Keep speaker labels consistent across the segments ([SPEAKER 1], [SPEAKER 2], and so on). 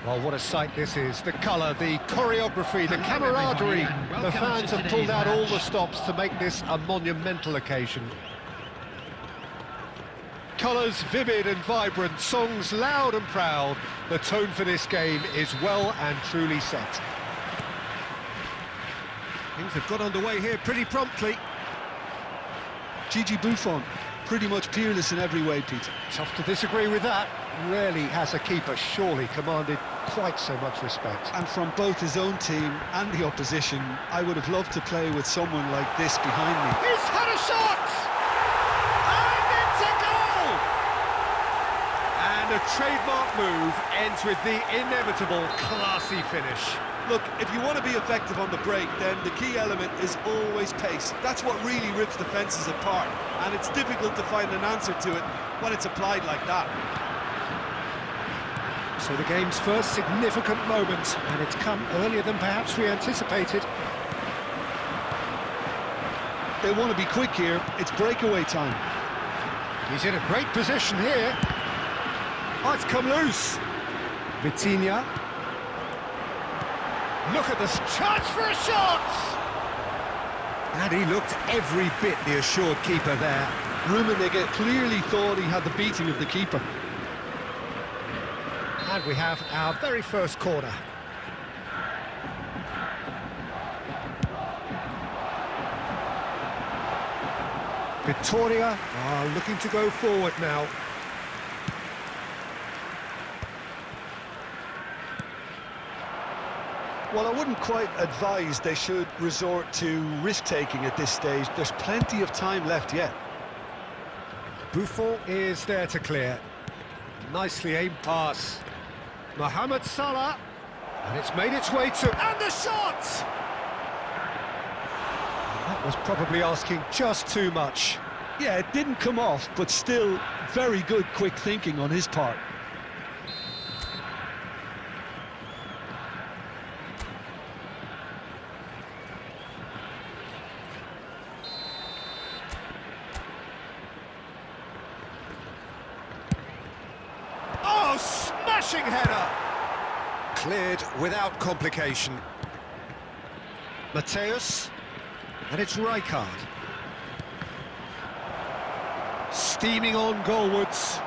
[SPEAKER 1] Well, what a sight this is. The colour, the choreography, the camaraderie. The fans have pulled out all the stops to make this a monumental occasion. Colours vivid and vibrant, songs loud and proud. The tone for this game is well and truly set. Things have got underway here pretty promptly.
[SPEAKER 2] Gigi Buffon, pretty much peerless in every way, Peter.
[SPEAKER 1] Tough to disagree with that. Rarely has a keeper surely commanded quite so much respect.
[SPEAKER 2] And from both his own team and the opposition, I would have loved to play with someone like this behind me.
[SPEAKER 1] He's had a shot! And it's a goal! And a trademark move ends with the inevitable classy finish.
[SPEAKER 2] Look, if you want to be effective on the break, then the key element is always pace. That's what really rips defences apart, and it's difficult to find an answer to it when it's applied like that.
[SPEAKER 1] So the game's first significant moment, and it's come earlier than perhaps we anticipated.
[SPEAKER 2] They want to be quick here. It's breakaway time.
[SPEAKER 1] He's in a great position here. Oh, it's come loose. Vitinha. Look at this chance for a shot! And he looked every bit the assured keeper there.
[SPEAKER 2] Rummenigge clearly thought he had the beating of the keeper.
[SPEAKER 1] And we have our very first corner. Victoria are looking to go forward now.
[SPEAKER 2] Well, I wouldn't quite advise they should resort to risk-taking at this stage. There's plenty of time left yet.
[SPEAKER 1] Buffon is there to clear. Nicely aimed pass. Mohamed Salah. And it's made its way to... And the shot! That was probably asking just too much.
[SPEAKER 2] Yeah, it didn't come off, but still very good quick thinking on his part.
[SPEAKER 1] Smashing header! Cleared without complication. Mateus, and it's Rijkaard. Steaming on goalwards.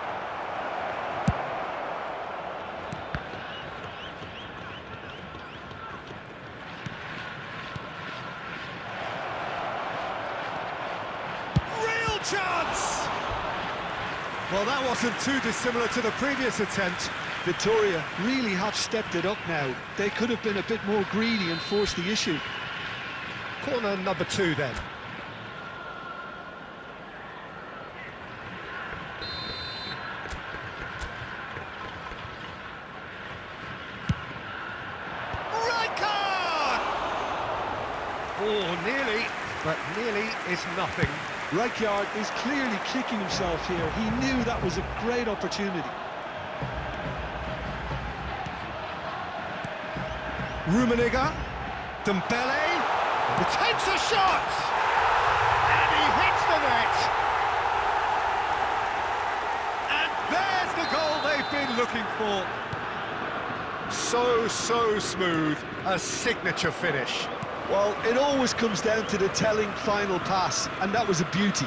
[SPEAKER 1] Real chance! Well, that wasn't too dissimilar to the previous attempt.
[SPEAKER 2] Victoria really have stepped it up now. They could have been a bit more greedy and forced the issue.
[SPEAKER 1] Corner number 2 then. Rijkaard! Oh, nearly, but nearly is nothing.
[SPEAKER 2] Rijkaard is clearly kicking himself here. He knew that was a great opportunity.
[SPEAKER 1] Rummenigge, Dembele, he takes a shot, and he hits the net. And there's the goal they've been looking for. So smooth, a signature finish.
[SPEAKER 2] Well, it always comes down to the telling final pass, and that was a beauty.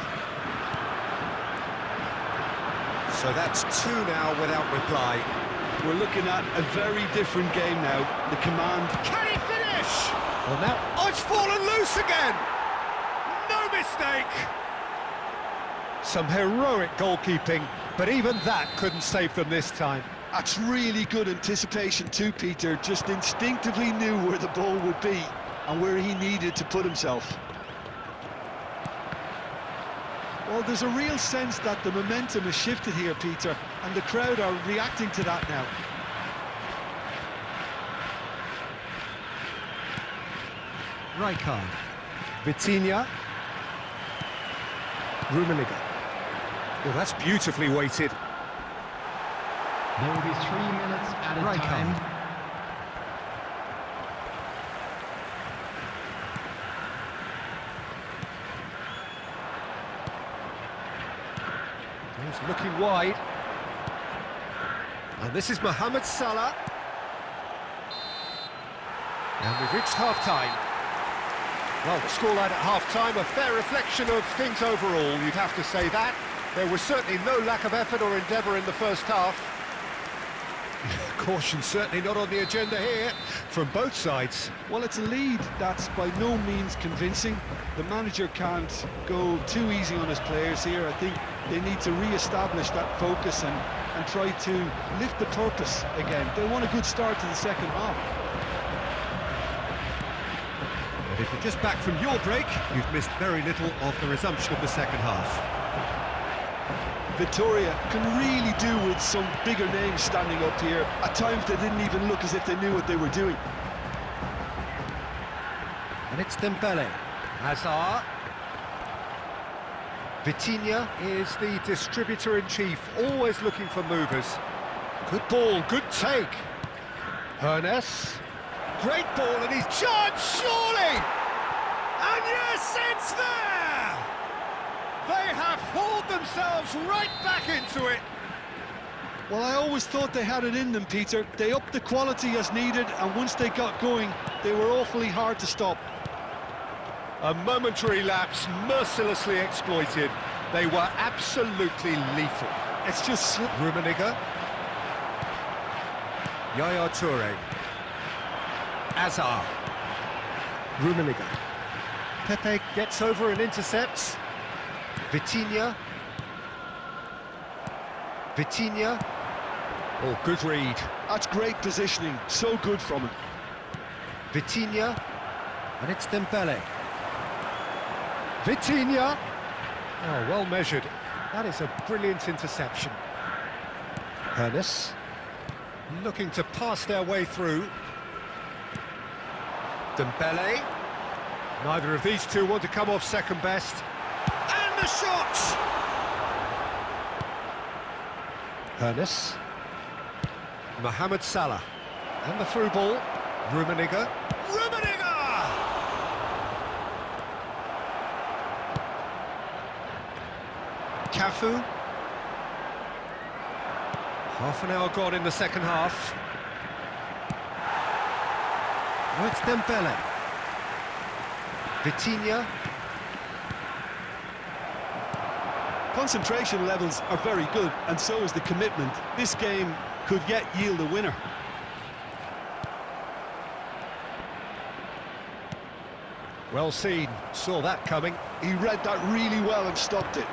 [SPEAKER 1] So that's 2 now without reply.
[SPEAKER 2] We're looking at a very different game now. The command...
[SPEAKER 1] Can he finish? Well, now... Oh, it's fallen loose again! No mistake! Some heroic goalkeeping, but even that couldn't save them this time.
[SPEAKER 2] That's really good anticipation too, Peter. Just instinctively knew where the ball would be and where he needed to put himself. Well, there's a real sense that the momentum has shifted here, Peter, and the crowd are reacting to that now.
[SPEAKER 1] Rijkaard, Vitinha, Rummenigge. Well, that's beautifully weighted.
[SPEAKER 3] There will be 3 minutes at a time.
[SPEAKER 1] He's looking wide. And this is Mohamed Salah. And we've reached half-time. Well, the scoreline at half-time, a fair reflection of things overall, you'd have to say that. There was certainly no lack of effort or endeavour in the first half. Caution certainly not on the agenda here, from both sides.
[SPEAKER 2] Well, it's a lead that's by no means convincing. The manager can't go too easy on his players here. I think they need to re-establish that focus and try to lift the purpose again. They want a good start to the second half.
[SPEAKER 1] But if you're just back from your break, you've missed very little of the resumption of the second half.
[SPEAKER 2] Victoria can really do with some bigger names standing up here. At times they didn't even look as if they knew what they were doing.
[SPEAKER 1] And it's Dembele. Hazard. Vitinha is the distributor-in-chief, always looking for movers. Good ball, good take. Hernes. Great ball, and he's charged, surely! And yes, it's there! They have hauled themselves right back into it.
[SPEAKER 2] Well, I always thought they had it in them, Peter. They upped the quality as needed, and once they got going, they were awfully hard to stop.
[SPEAKER 1] A momentary lapse, mercilessly exploited. They were absolutely lethal.
[SPEAKER 2] It's just...
[SPEAKER 1] Rummenigge. Yaya Toure. Hazard. Rummenigge. Pepe gets over and intercepts. Vitinha. Vitinha. Oh, good read.
[SPEAKER 2] That's great positioning. So good from him.
[SPEAKER 1] Vitinha. And it's Dembele. Vitinha. Oh, well measured. That is a brilliant interception. Hernes. Looking to pass their way through. Dembele. Neither of these two want to come off second best. And the shot! Hernes. Mohamed Salah. And the through ball. Rummenigge. Rummenigge! Cafu. Half an hour gone in the second half. Now it's Dembele. Vitinha.
[SPEAKER 2] Concentration levels are very good, and so is the commitment. This game could yet yield a winner.
[SPEAKER 1] Well seen, saw that coming.
[SPEAKER 2] He read that really well and stopped it.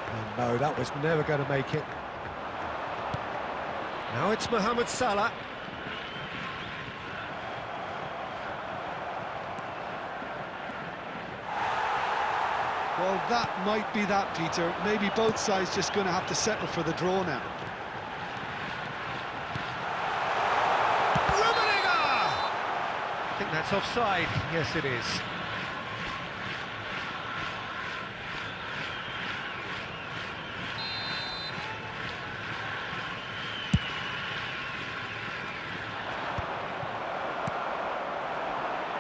[SPEAKER 1] Oh no, that was never going to make it. Now it's Mohamed Salah.
[SPEAKER 2] Well, that might be that, Peter. Maybe both sides just going to have to settle for the draw now.
[SPEAKER 1] Rummenigge! I think that's offside. Yes, it is.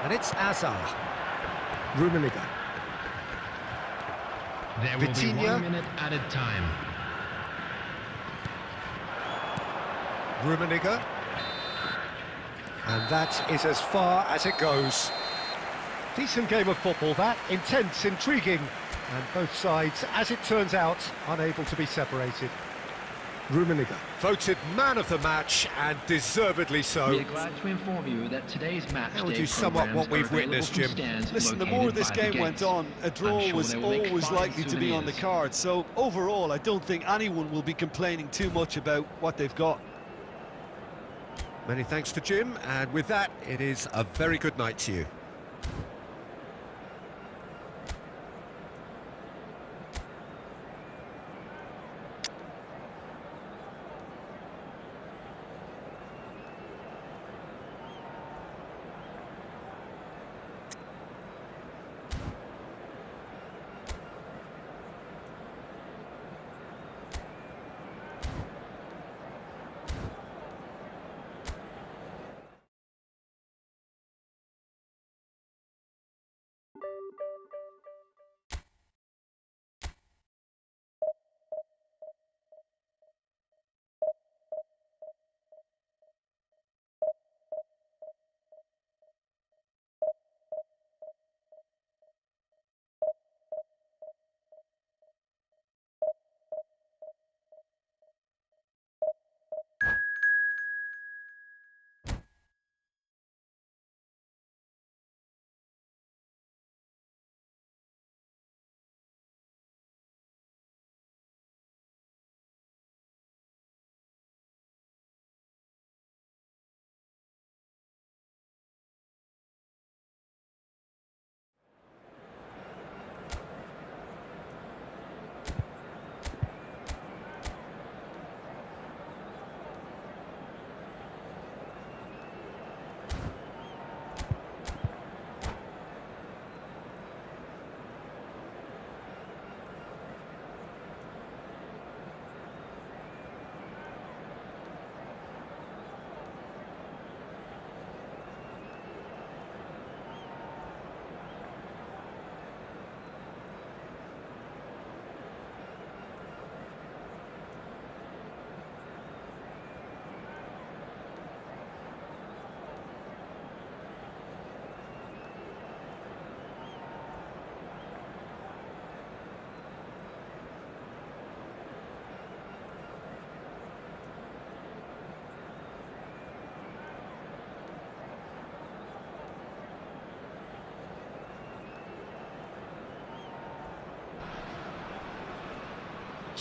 [SPEAKER 1] And it's Hazard. Rummenigge.
[SPEAKER 3] There will be
[SPEAKER 1] Vitinha.
[SPEAKER 3] 1 minute added time.
[SPEAKER 1] Rummenigge. And that is as far as it goes. Decent game of football, that. Intense, intriguing. And both sides, as it turns out, unable to be separated. Rummenigge. Voted man of the match, and deservedly so.
[SPEAKER 4] We are glad to inform you that today's match
[SPEAKER 1] How would
[SPEAKER 4] day
[SPEAKER 1] you sum up
[SPEAKER 4] programs
[SPEAKER 1] what we've
[SPEAKER 4] are available
[SPEAKER 1] witnessed,
[SPEAKER 4] from
[SPEAKER 1] Jim?
[SPEAKER 4] stands
[SPEAKER 2] Listen, the
[SPEAKER 4] located
[SPEAKER 2] more this
[SPEAKER 4] by the
[SPEAKER 2] game
[SPEAKER 4] gates.
[SPEAKER 2] went on, a draw
[SPEAKER 4] I'm sure
[SPEAKER 2] was
[SPEAKER 4] they will make
[SPEAKER 2] always
[SPEAKER 4] fine
[SPEAKER 2] likely to be on the
[SPEAKER 4] souvenirs.
[SPEAKER 2] card. So overall, I don't think anyone will be complaining too much about what they've got.
[SPEAKER 1] Many thanks to Jim, and with that, it is a very good night to you.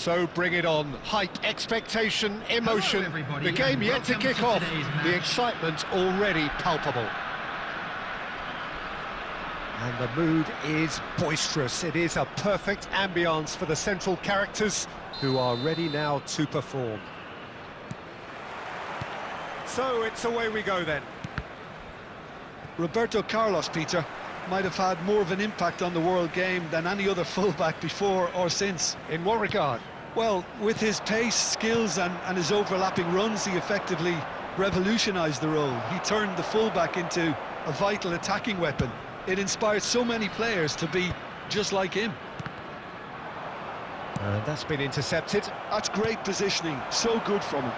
[SPEAKER 1] So bring it on. Hype, expectation, emotion.
[SPEAKER 4] Hello, everybody,
[SPEAKER 1] The game
[SPEAKER 4] and
[SPEAKER 1] yet to
[SPEAKER 4] welcome
[SPEAKER 1] kick
[SPEAKER 4] to
[SPEAKER 1] off.
[SPEAKER 4] today's match.
[SPEAKER 1] The excitement already palpable. And the mood is boisterous. It is a perfect ambience for the central characters who are ready now to perform. So it's away we go then.
[SPEAKER 2] Roberto Carlos, Peter, might have had more of an impact on the world game than any other fullback before or since.
[SPEAKER 1] In what regard?
[SPEAKER 2] Well, with his pace, skills and his overlapping runs, he effectively revolutionised the role. He turned the fullback into a vital attacking weapon. It inspired so many players to be just like him.
[SPEAKER 1] And that's been intercepted.
[SPEAKER 2] That's great positioning, so good from him.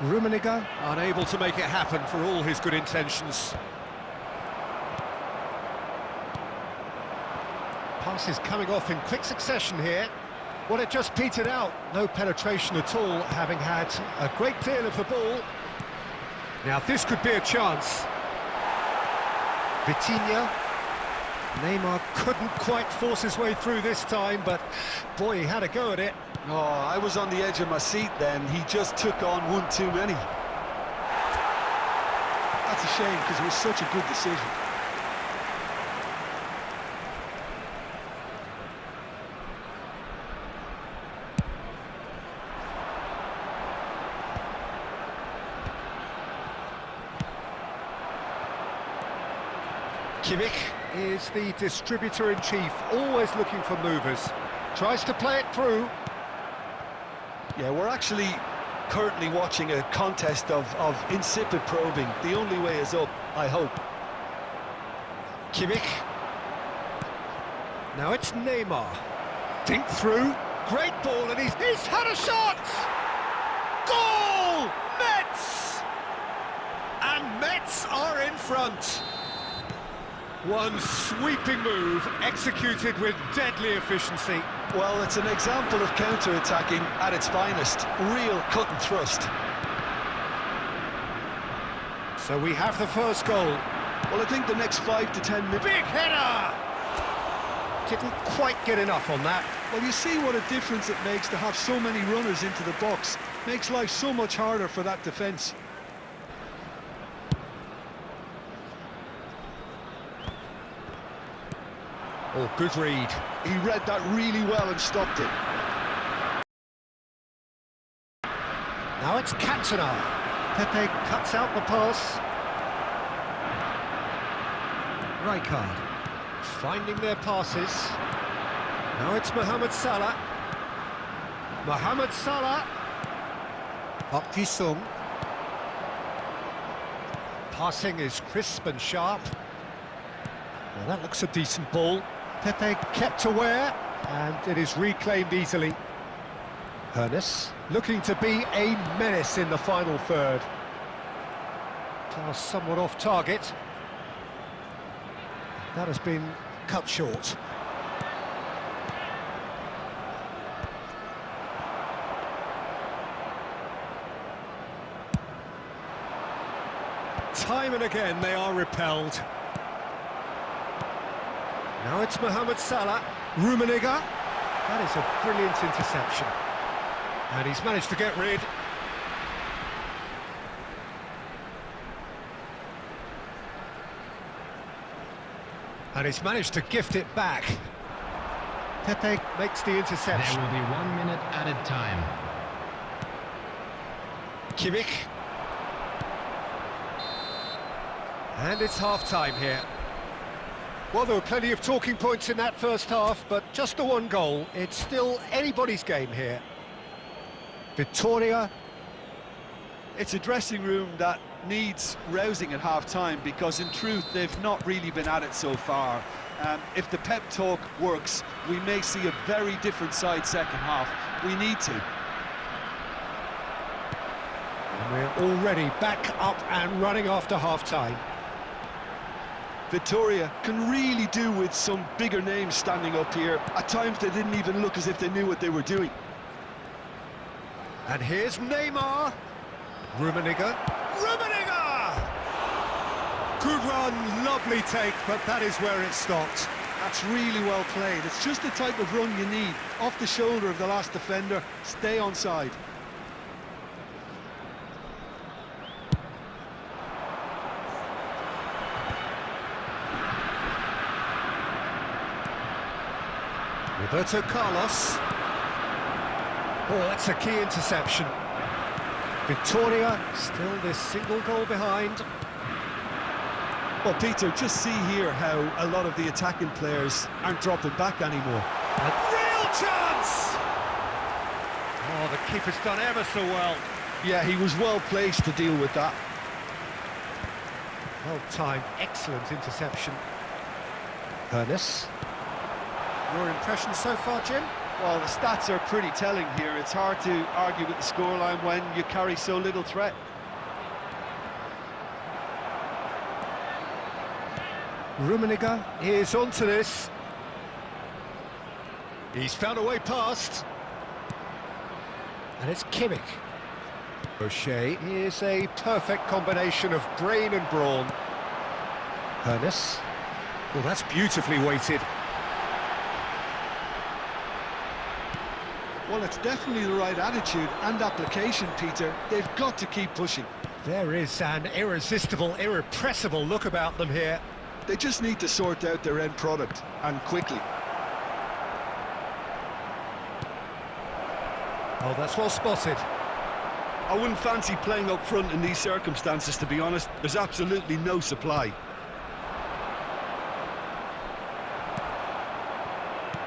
[SPEAKER 1] Rummenigge unable to make it happen for all his good intentions. Passes coming off in quick succession here. Well, it just petered out. No penetration at all, having had a great deal of the ball. Now this could be a chance. Vitinha. Neymar couldn't quite force his way through this time, but boy, he had a go at it.
[SPEAKER 2] Oh, I was on the edge of my seat then. He just took on one too many. That's a shame, because it was such a good decision.
[SPEAKER 1] Kimmich is the distributor-in-chief, always looking for movers. Tries to play it through.
[SPEAKER 2] Yeah, we're actually currently watching a contest of insipid probing. The only way is up, I hope.
[SPEAKER 1] Kimmich. Now it's Neymar. Dink through. Great ball, and he's had a shot! Goal! Mets! And Mets are in front. One sweeping move, executed with deadly efficiency.
[SPEAKER 2] Well, it's an example of counter-attacking at its finest. Real cut and thrust.
[SPEAKER 1] So we have the first goal.
[SPEAKER 2] Well, I think the next 5 to 10 minutes...
[SPEAKER 1] Big header! Didn't quite get enough on that.
[SPEAKER 2] Well, you see what a difference it makes to have so many runners into the box. Makes life so much harder for that defence.
[SPEAKER 1] Oh, good read.
[SPEAKER 2] He read that really well and stopped it.
[SPEAKER 1] Now it's Cantona. Pepe cuts out the pass. Rijkaard finding their passes. Now it's Mohamed Salah. Mohamed Salah. Park Ji-sung. Passing is crisp and sharp. Well, that looks a decent ball. Pepe kept aware, and it is reclaimed easily. Hernes looking to be a menace in the final third. Pass somewhat off target. That has been cut short. Time and again they are repelled. Now it's Mohamed Salah. Rummenigge. That is a brilliant interception. And he's managed to get rid. And he's managed to gift it back. Pepe makes the interception.
[SPEAKER 3] There will be 1 minute added time.
[SPEAKER 1] Kimmich. And it's half-time here. Well, there were plenty of talking points in that first half, but just the one goal. It's still anybody's game here. Victoria.
[SPEAKER 2] It's a dressing room that needs rousing at half-time, because in truth they've not really been at it so far. If the pep talk works, we may see a very different side second half. We need to.
[SPEAKER 1] And we're already back up and running after half-time.
[SPEAKER 2] Victoria can really do with some bigger names standing up here. At times they didn't even look as if they knew what they were doing.
[SPEAKER 1] And here's Neymar. Rummenigge. Rummenigge! Good run, lovely take, but that is where it stopped.
[SPEAKER 2] That's really well played. It's just the type of run you need. Off the shoulder of the last defender, stay onside.
[SPEAKER 1] Roberto Carlos. Oh, that's a key interception. Victoria still this single goal behind.
[SPEAKER 2] Well, Peter, just see here how a lot of the attacking players aren't dropping back anymore.
[SPEAKER 1] A real chance! Oh, the keeper's done ever so well.
[SPEAKER 2] Yeah, he was well placed to deal with that.
[SPEAKER 1] Well timed, excellent interception. Ernest. Your impression so far, Jim?
[SPEAKER 2] Well, the stats are pretty telling here. It's hard to argue with the scoreline when you carry so little threat.
[SPEAKER 1] Rummenigge is onto this. He's found a way past. And it's Kimmich. O'Shea is a perfect combination of brain and brawn. Ernest. Well, that's beautifully weighted.
[SPEAKER 2] Well, it's definitely the right attitude and application, Peter. They've got to keep pushing.
[SPEAKER 1] There is an irresistible, irrepressible look about them here.
[SPEAKER 2] They just need to sort out their end product, and quickly.
[SPEAKER 1] Oh, that's well spotted.
[SPEAKER 2] I wouldn't fancy playing up front in these circumstances, to be honest. There's absolutely no supply.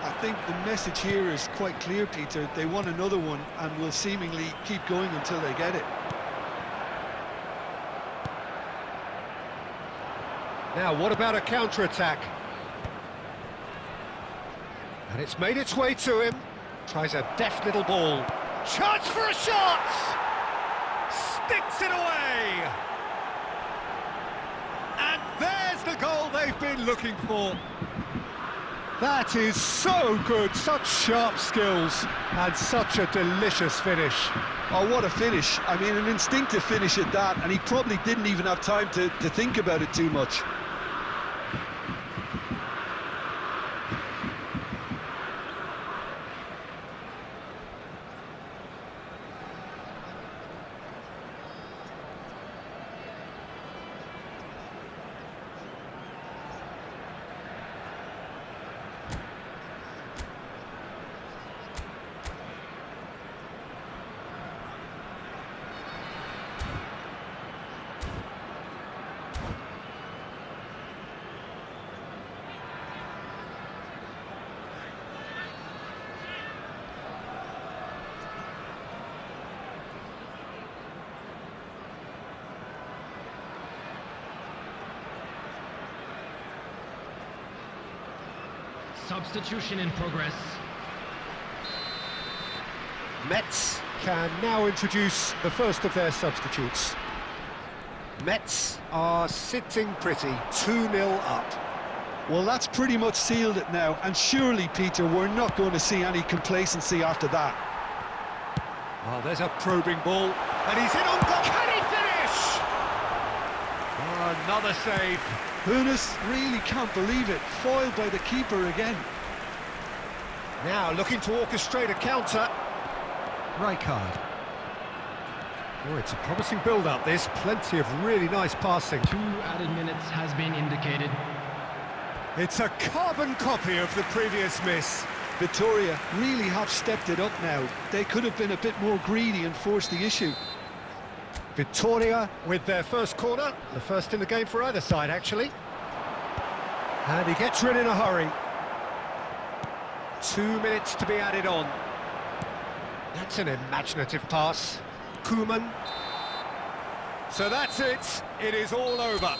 [SPEAKER 2] I think the message here is quite clear, Peter. They want another one and will seemingly keep going until they get it.
[SPEAKER 1] Now, what about a counter-attack? And it's made its way to him. Tries a deft little ball. Chance for a shot! Sticks it away! And there's the goal they've been looking for. That is so good, such sharp skills, and such a delicious finish.
[SPEAKER 2] Oh, what a finish. I mean, an instinctive finish at that, and he probably didn't even have time to think about it too much.
[SPEAKER 3] Substitution in progress.
[SPEAKER 1] Metz can now introduce the first of their substitutes. Metz are sitting pretty, 2-0 up.
[SPEAKER 2] Well, that's pretty much sealed it now, and surely, Peter, we're not going to see any complacency after that.
[SPEAKER 1] Oh, there's a probing ball, and he's in on goal. Can he finish? Oh, another save.
[SPEAKER 2] Hooness really can't believe it, foiled by the keeper again.
[SPEAKER 1] Now looking to orchestrate a counter. Rijkaard. Oh, it's a promising build-up, this. Plenty of really nice passing.
[SPEAKER 3] 2 added minutes has been indicated.
[SPEAKER 1] It's a carbon copy of the previous miss.
[SPEAKER 2] Victoria really have stepped it up now. They could have been a bit more greedy and forced the issue.
[SPEAKER 1] Victoria with their first corner, the first in the game for either side, actually. And he gets rid in a hurry. 2 minutes to be added on. That's an imaginative pass. Koeman. So that's it. It is all over.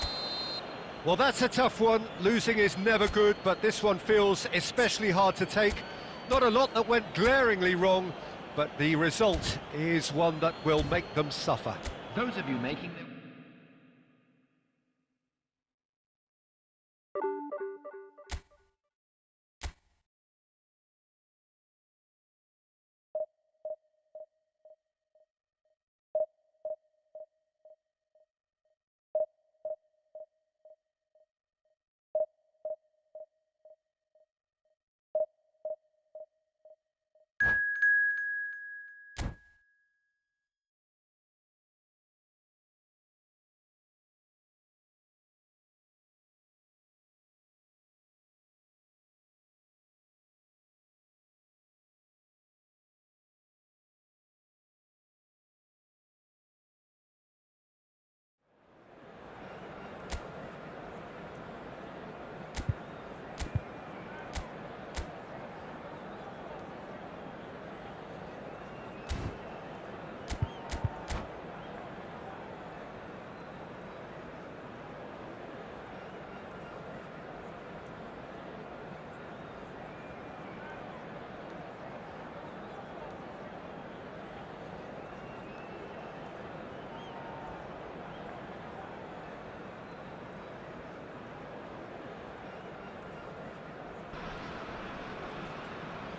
[SPEAKER 1] Well, that's a tough one. Losing is never good, but this one feels especially hard to take. Not a lot that went glaringly wrong, but the result is one that will make them suffer.
[SPEAKER 4] Those of you making them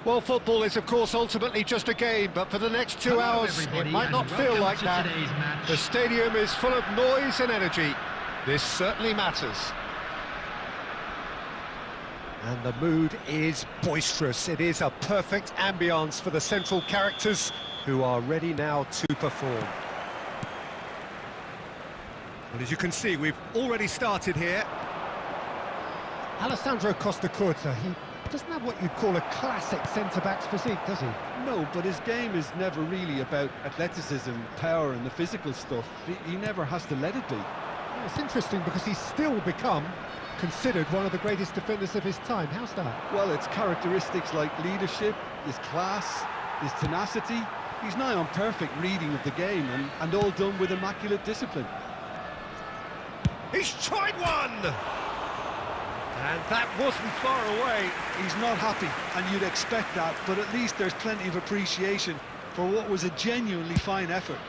[SPEAKER 1] Well, football is, of course, ultimately just a game, but for the next 2
[SPEAKER 4] Hello,
[SPEAKER 1] hours,
[SPEAKER 4] everybody,
[SPEAKER 1] it might
[SPEAKER 4] and
[SPEAKER 1] not feel
[SPEAKER 4] welcome
[SPEAKER 1] like
[SPEAKER 4] to
[SPEAKER 1] that.
[SPEAKER 4] today's match.
[SPEAKER 1] The stadium is full of noise and energy. This certainly matters. And the mood is boisterous. It is a perfect ambience for the central characters who are ready now to perform. Well, as you can see, we've already started here.
[SPEAKER 5] Alessandro Costa Curta, he doesn't have what you'd call a classic centre-back's physique, does he?
[SPEAKER 2] No, but his game is never really about athleticism, power and the physical stuff. He never has to let it be.
[SPEAKER 5] Well, it's interesting because he's still become considered one of the greatest defenders of his time. How's that?
[SPEAKER 2] Well, it's characteristics like leadership, his class, his tenacity. He's nigh on perfect reading of the game and all done with immaculate discipline.
[SPEAKER 1] He's tried one! And that wasn't far away.
[SPEAKER 2] He's not happy, and you'd expect that, but at least there's plenty of appreciation for what was a genuinely fine effort.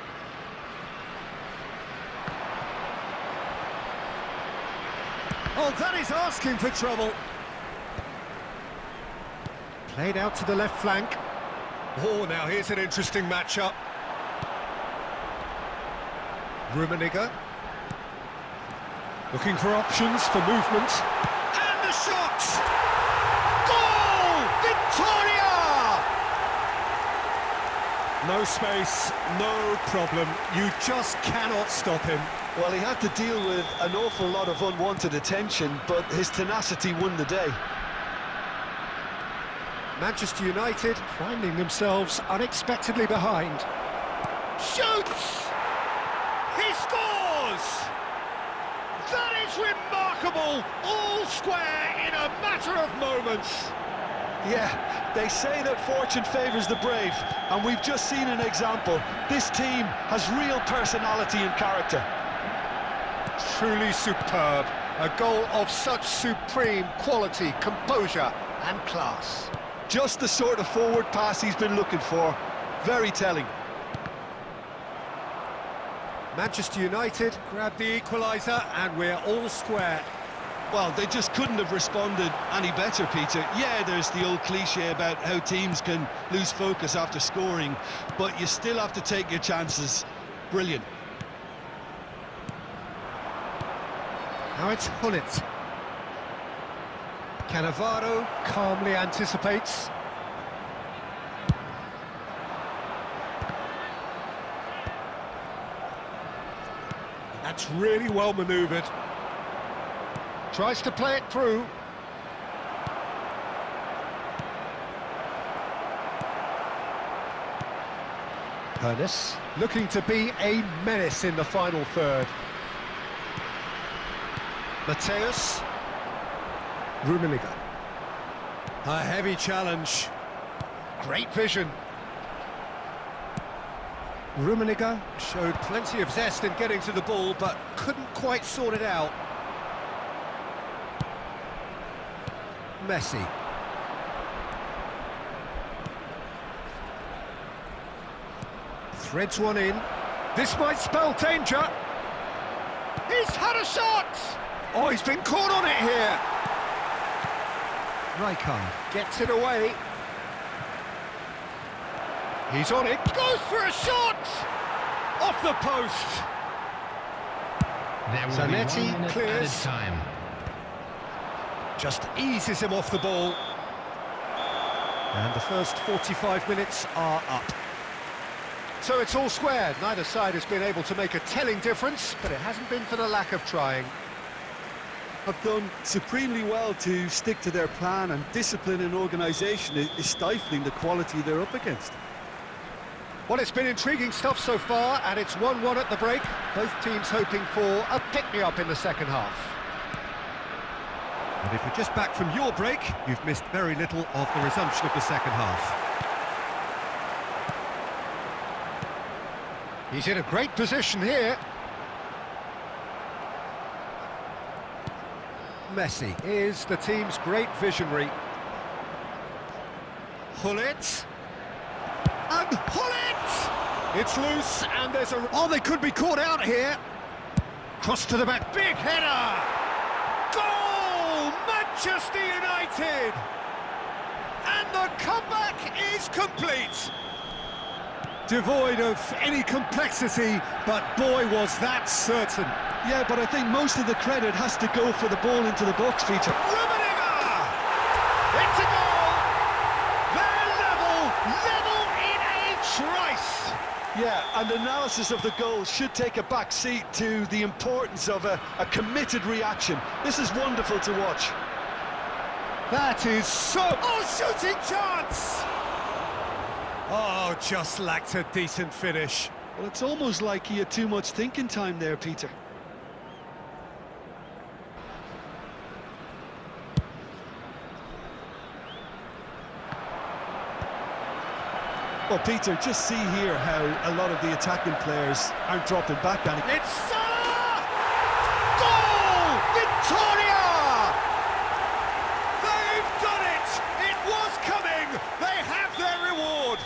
[SPEAKER 1] Oh, that is asking for trouble. Played out to the left flank. Oh, now here's an interesting matchup. Rummenigge. Looking for options for movement. And the shot! Goal! Victoria! No space, no problem. You just cannot stop him.
[SPEAKER 2] Well, he had to deal with an awful lot of unwanted attention, but his tenacity won the day.
[SPEAKER 1] Manchester United finding themselves unexpectedly behind. Shoots! He scores! That is remarkable! All square in a matter of moments.
[SPEAKER 2] Yeah, they say that fortune favours the brave, and we've just seen an example. This team has real personality and character.
[SPEAKER 1] Truly superb. A goal of such supreme quality, composure and class.
[SPEAKER 2] Just the sort of forward pass he's been looking for. Very telling.
[SPEAKER 1] Manchester United grab the equaliser and we're all square.
[SPEAKER 2] Well, they just couldn't have responded any better, Peter. Yeah, there's the old cliche about how teams can lose focus after scoring, but you still have to take your chances. Brilliant.
[SPEAKER 1] Now it's Hullet. Cannavaro calmly anticipates. That's really well manoeuvred. Tries to play it through. Pernis looking to be a menace in the final third. Mateus. Rummenigge. A heavy challenge. Great vision. Rummenigge showed plenty of zest in getting to the ball, but couldn't quite sort it out. Messi. Threads one in. This might spell danger. He's had a shot! Oh, he's been caught on it here. Rijkaard gets it away. He's on it. Goes for a shot! Off the post.
[SPEAKER 3] There will be 1
[SPEAKER 1] Zanetti
[SPEAKER 3] minute
[SPEAKER 1] clears.
[SPEAKER 3] added time.
[SPEAKER 1] Just eases him off the ball. And the first 45 minutes are up. So it's all square. Neither side has been able to make a telling difference, but it hasn't been for the lack of trying.
[SPEAKER 2] Have done supremely well to stick to their plan, and discipline and organisation is stifling the quality they're up against.
[SPEAKER 1] Well, it's been intriguing stuff so far, and it's 1-1 at the break. Both teams hoping for a pick-me-up in the second half. And if you're just back from your break, you've missed very little of the resumption of the second half. He's in a great position here. Messi is the team's great visionary. Hullet. And Hullet! It's loose, and there's a... Oh, they could be caught out here. Cross to the back. Big header! Goal! Manchester United! And And the comeback is complete. Devoid of any complexity, but boy, was that certain.
[SPEAKER 2] Yeah, but I think most of the credit has to go for the ball into the box, Peter.
[SPEAKER 1] Rummenigge! It's a goal! They're level in a trice!
[SPEAKER 2] Yeah, and analysis of the goal should take a back seat to the importance of a committed reaction. This is wonderful to watch.
[SPEAKER 1] That is so... Oh, shooting chance! Oh, just lacked a decent finish.
[SPEAKER 2] Well, it's almost like he had too much thinking time there, Peter. Well, Peter, just see here how a lot of the attacking players aren't dropping back on it.
[SPEAKER 1] It's Salah! Goal! Victoria! They've done it! It was coming! They have their reward!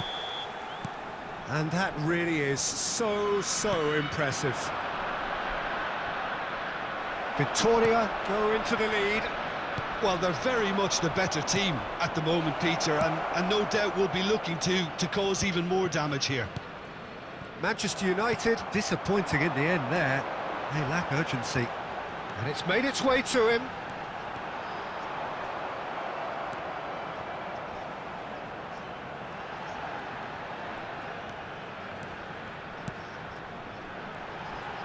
[SPEAKER 1] And that really is so impressive. Victoria go into the lead.
[SPEAKER 2] Well, they're very much the better team at the moment, Peter, and no doubt will be looking to cause even more damage here.
[SPEAKER 1] Manchester United disappointing in the end there. They lack urgency. And it's made its way to him.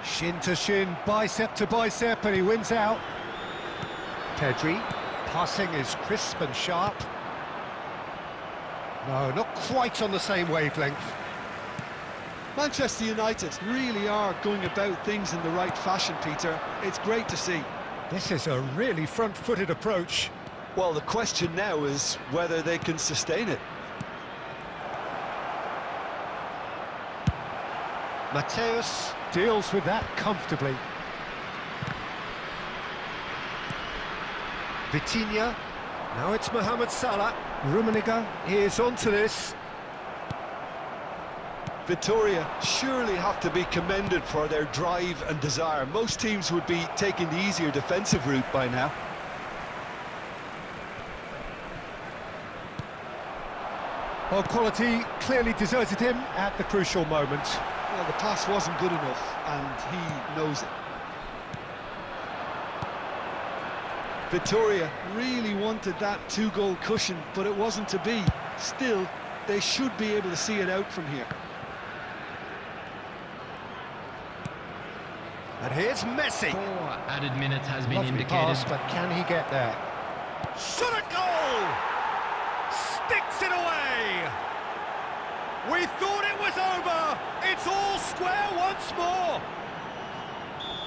[SPEAKER 1] Shin to shin, bicep to bicep, and he wins out. Pedri, passing is crisp and sharp. No, not quite on the same wavelength.
[SPEAKER 2] Manchester United really are going about things in the right fashion, Peter. It's great to see.
[SPEAKER 1] This is a really front-footed approach.
[SPEAKER 2] Well, the question now is whether they can sustain it.
[SPEAKER 1] Mateus deals with that comfortably. Vitinha, now it's Mohamed Salah. Rummenigge is onto this.
[SPEAKER 2] Victoria surely have to be commended for their drive and desire. Most teams would be taking the easier defensive route by now.
[SPEAKER 1] Well, quality clearly deserted him at the crucial moment.
[SPEAKER 2] Well, the pass wasn't good enough, and he knows it. Victoria really wanted that two-goal cushion, but it wasn't to be. Still, they should be able to see it out from here.
[SPEAKER 1] And here's Messi.
[SPEAKER 3] 4 added minutes has been
[SPEAKER 1] Lovely
[SPEAKER 3] indicated.
[SPEAKER 1] pass, but can he get there? Shot a goal! Sticks it away! We thought it was over! It's all square once more!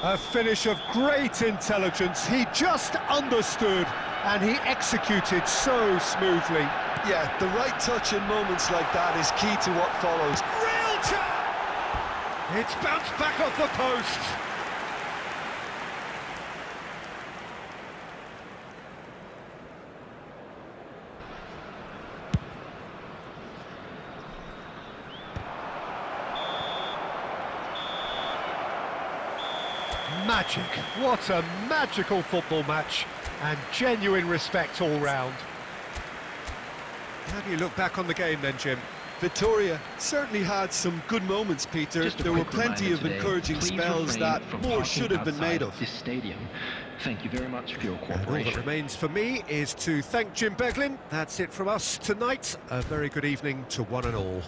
[SPEAKER 1] A finish of great intelligence. He just understood, and he executed so smoothly.
[SPEAKER 2] Yeah, the right touch in moments like that is key to what follows.
[SPEAKER 1] Real chance! It's bounced back off the post. Magic. What a magical football match, and genuine respect all round. How do you look back on the game then, Jim?
[SPEAKER 2] Victoria certainly had some good moments, Peter.
[SPEAKER 4] Just a
[SPEAKER 2] There were
[SPEAKER 4] quick
[SPEAKER 2] plenty
[SPEAKER 4] reminder
[SPEAKER 2] of
[SPEAKER 4] today,
[SPEAKER 2] encouraging
[SPEAKER 4] please
[SPEAKER 2] spells
[SPEAKER 4] refrain
[SPEAKER 2] that
[SPEAKER 4] from
[SPEAKER 2] more
[SPEAKER 4] parking
[SPEAKER 2] should have been made
[SPEAKER 4] outside
[SPEAKER 2] of.
[SPEAKER 4] this stadium. Thank you very much for your
[SPEAKER 1] And all that
[SPEAKER 4] cooperation.
[SPEAKER 1] remains for me is to thank Jim Beglin. That's it from us tonight. A very good evening to one and all.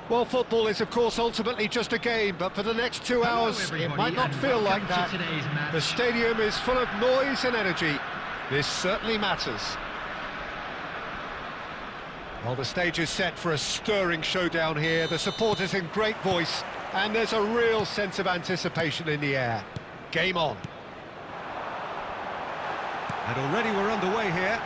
[SPEAKER 1] Well, football is, of course, ultimately just a game, but for the next 2 hours, it might not feel like that. The stadium is full of noise and energy. This certainly matters. Well, the stage is set for a stirring showdown here. The supporters in great voice, and there's a real sense of anticipation in the air. Game on.
[SPEAKER 2] And already we're underway here.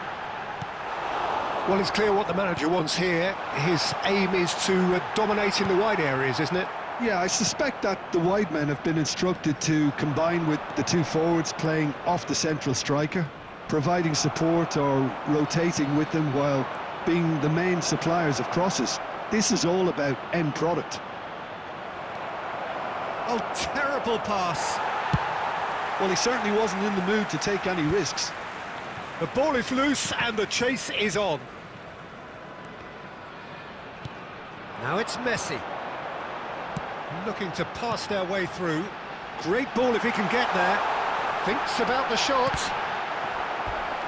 [SPEAKER 1] Well, it's clear what the manager wants here. His aim is to dominate in the wide areas, isn't it?
[SPEAKER 2] Yeah, I suspect that the wide men have been instructed to combine with the two forwards playing off the central striker, providing support or rotating with them while being the main suppliers of crosses. This is all about end product.
[SPEAKER 1] Oh, terrible pass.
[SPEAKER 2] Well, he certainly wasn't in the mood to take any risks.
[SPEAKER 1] The ball is loose and the chase is on. Now it's Messi. Looking to pass their way through. Great ball if he can get there. Thinks about the shot.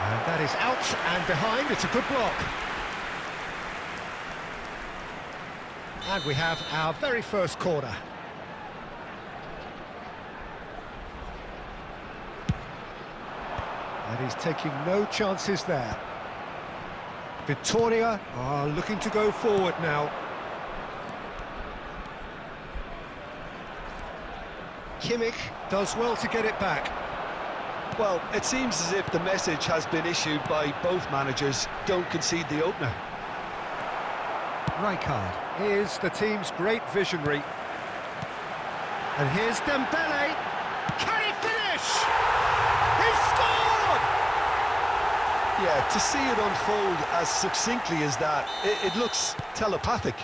[SPEAKER 1] And that is out and behind. It's a good block. And we have our very first corner. And he's taking no chances there. Victoria are looking to go forward now. Kimmich does well to get it back.
[SPEAKER 2] Well, it seems as if the message has been issued by both managers: don't concede the opener.
[SPEAKER 1] Rijkaard is the team's great visionary. And here's Dembele. Can he finish? He scored!
[SPEAKER 2] Yeah, to see it unfold as succinctly as that, it looks telepathic.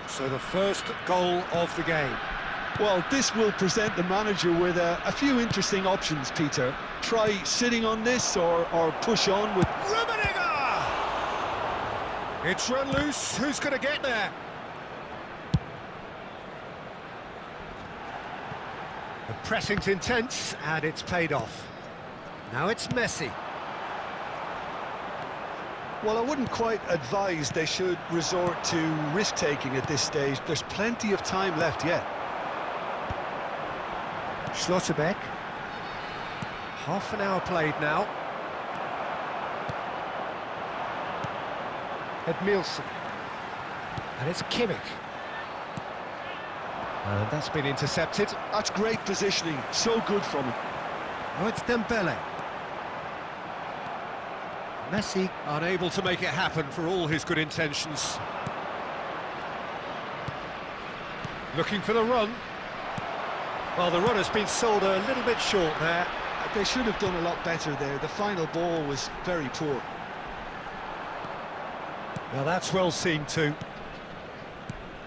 [SPEAKER 1] So the first goal of the game.
[SPEAKER 2] Well, this will present the manager with a few interesting options, Peter. Try sitting on this or push on with...
[SPEAKER 1] Rummenigge! It's run loose. Who's going to get there? The pressing's intense and it's paid off. Now it's Messi.
[SPEAKER 2] Well, I wouldn't quite advise they should resort to risk-taking at this stage. There's plenty of time left yet.
[SPEAKER 1] Schlotterbeck. Half an hour played now. Edmilson. And it's Kimmich. And that's been intercepted.
[SPEAKER 2] That's great positioning, so good from him.
[SPEAKER 1] Now it's Dembele. Messi unable to make it happen for all his good intentions. Looking for the run. Well, the run has been sold a little bit short there.
[SPEAKER 2] They should have done a lot better there. The final ball was very poor.
[SPEAKER 1] Now that's well seen too.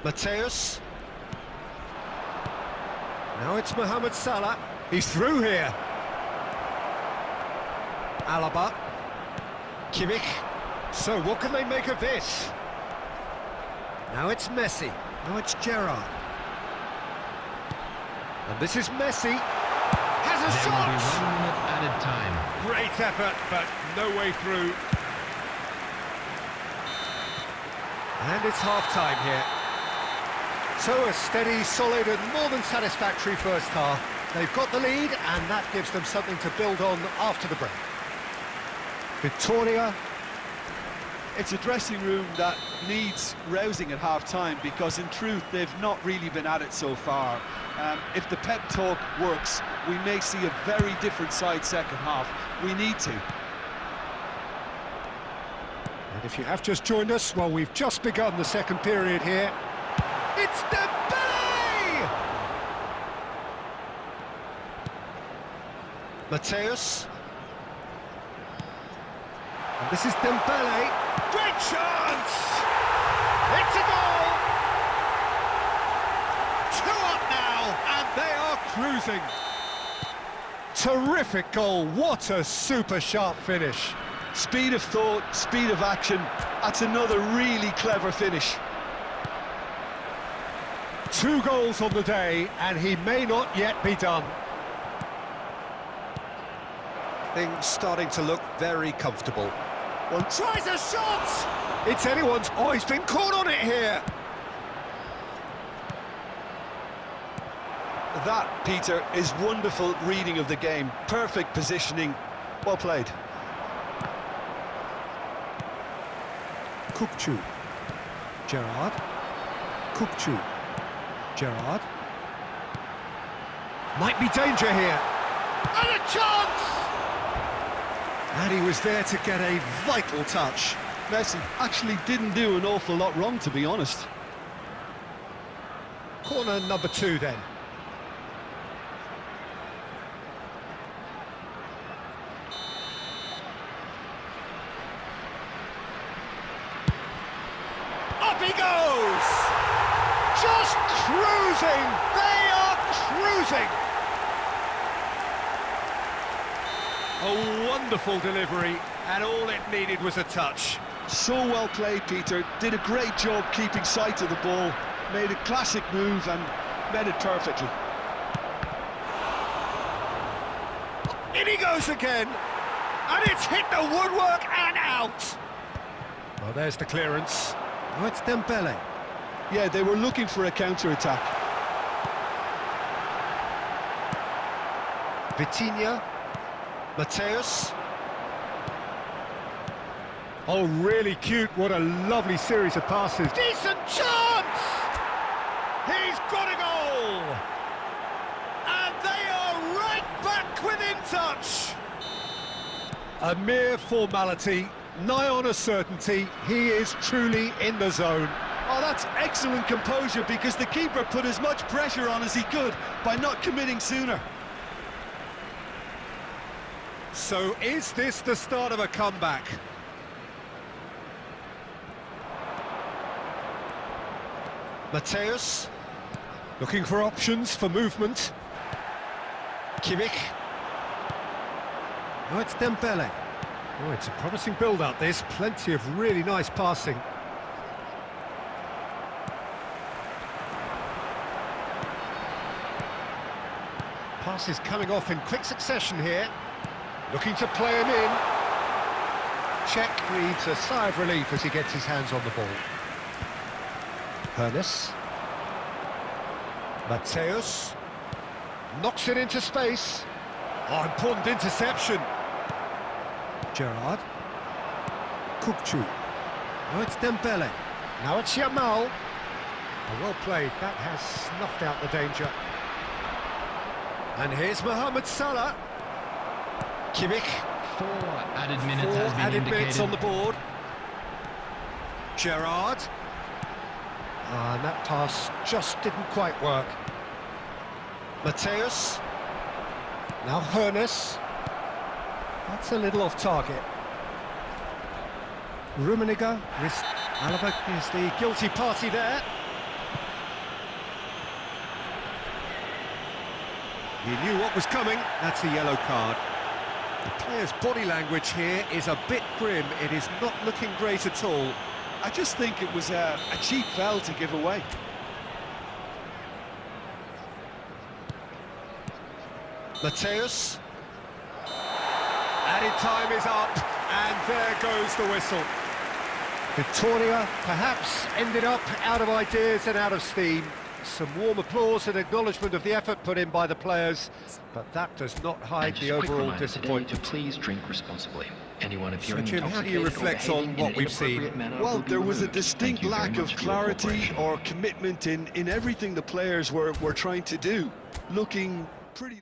[SPEAKER 1] Mateus. Now it's Mohamed Salah. He's through here. Alaba. Kimmich. So what can they make of this? Now it's Messi. Now it's Gerrard. And this is Messi. Has a
[SPEAKER 3] There
[SPEAKER 1] shot!
[SPEAKER 3] will be 1 minute added time.
[SPEAKER 1] Great effort, but no way through. And it's half-time here. So a steady, solid and more than satisfactory first half. They've got the lead and that gives them something to build on after the break. Victoria.
[SPEAKER 2] It's a dressing room that needs rousing at half-time because, in truth, they've not really been at it so far. If the pep talk works, we may see a very different side second half. We need to.
[SPEAKER 1] And if you have just joined us, well, we've just begun the second period here. It's Dembele! Mateus. And this is Dembele. Great chance! It's a goal! 2 up now, and they are cruising. Terrific goal, what a super sharp finish.
[SPEAKER 2] Speed of thought, speed of action. That's another really clever finish.
[SPEAKER 1] 2 goals on the day, and he may not yet be done. Things starting to look very comfortable. Well, tries a shot! It's anyone's... Oh, he's been caught on it here!
[SPEAKER 2] That, Peter, is wonderful reading of the game. Perfect positioning. Well played.
[SPEAKER 5] Kukçu. Gerrard. Kukçu. Gerrard.
[SPEAKER 1] Might be danger here. And a chance! And he was there to get a vital touch.
[SPEAKER 2] Messi actually didn't do an awful lot wrong, to be honest.
[SPEAKER 1] Corner number 2 then. Up he goes! Just cruising! They are cruising! A wonderful delivery, and all it needed was a touch.
[SPEAKER 2] So well played, Peter. Did a great job keeping sight of the ball. Made a classic move and met it perfectly.
[SPEAKER 1] In he goes again, and it's hit the woodwork and out. Well, there's the clearance.
[SPEAKER 5] Oh, it's Dembele.
[SPEAKER 2] Yeah, they were looking for a counter-attack.
[SPEAKER 1] Vitinha, Mateus. Oh, really cute. What a lovely series of passes. Decent chance! He's got a goal! And they are right back within touch. A mere formality, nigh on a certainty. He is truly in the zone.
[SPEAKER 2] Oh, that's excellent composure, because the keeper put as much pressure on as he could by not committing sooner.
[SPEAKER 1] So is this the start of a comeback? Mateus, looking for options for movement. Kimmich.
[SPEAKER 5] Oh, it's Dembele.
[SPEAKER 1] Oh, it's a promising build-up, this. Plenty of really nice passing. Passes coming off in quick succession here. Looking to play him in. Czech breathes a sigh of relief as he gets his hands on the ball. Hernes. Mateus. Knocks it into space. Oh, important interception.
[SPEAKER 5] Gerrard. Kukçu. Oh, it's Dembele.
[SPEAKER 1] Now it's Yamal. Oh, well played. That has snuffed out the danger. And here's Mohamed Salah. Kimmich.
[SPEAKER 3] 4 added minutes
[SPEAKER 1] 4
[SPEAKER 3] has been
[SPEAKER 1] added
[SPEAKER 3] indicated.
[SPEAKER 1] minutes on the board. Gerrard. And that pass just didn't quite work. Mateus. Now Hernes. That's a little off target. Rummenigge. Alaba is the guilty party there. He knew what was coming. That's a yellow card. The player's body language here is a bit grim. It is not looking great at all.
[SPEAKER 2] I just think it was a cheap foul to give away.
[SPEAKER 1] Mateus. Added time is up, and there goes the whistle. Victoria perhaps ended up out of ideas and out of steam. Some warm applause and acknowledgement of the effort put in by the players, but that does not hide
[SPEAKER 4] And just
[SPEAKER 1] the
[SPEAKER 4] a quick
[SPEAKER 1] overall
[SPEAKER 4] reminder today
[SPEAKER 1] disappointment.
[SPEAKER 4] to please drink responsibly. Anyone
[SPEAKER 1] So,
[SPEAKER 4] appearing
[SPEAKER 1] Jim, how do you
[SPEAKER 4] intoxicated or
[SPEAKER 1] reflect on
[SPEAKER 4] behaving
[SPEAKER 1] what
[SPEAKER 4] in
[SPEAKER 1] we've
[SPEAKER 4] an
[SPEAKER 1] seen?
[SPEAKER 4] inappropriate manner
[SPEAKER 2] Well,
[SPEAKER 4] will be
[SPEAKER 2] there was a
[SPEAKER 4] removed.
[SPEAKER 2] distinct
[SPEAKER 4] Thank you very
[SPEAKER 2] lack of
[SPEAKER 4] much for your
[SPEAKER 2] clarity
[SPEAKER 4] cooperation.
[SPEAKER 2] or commitment in everything the players were trying to do. Looking pretty...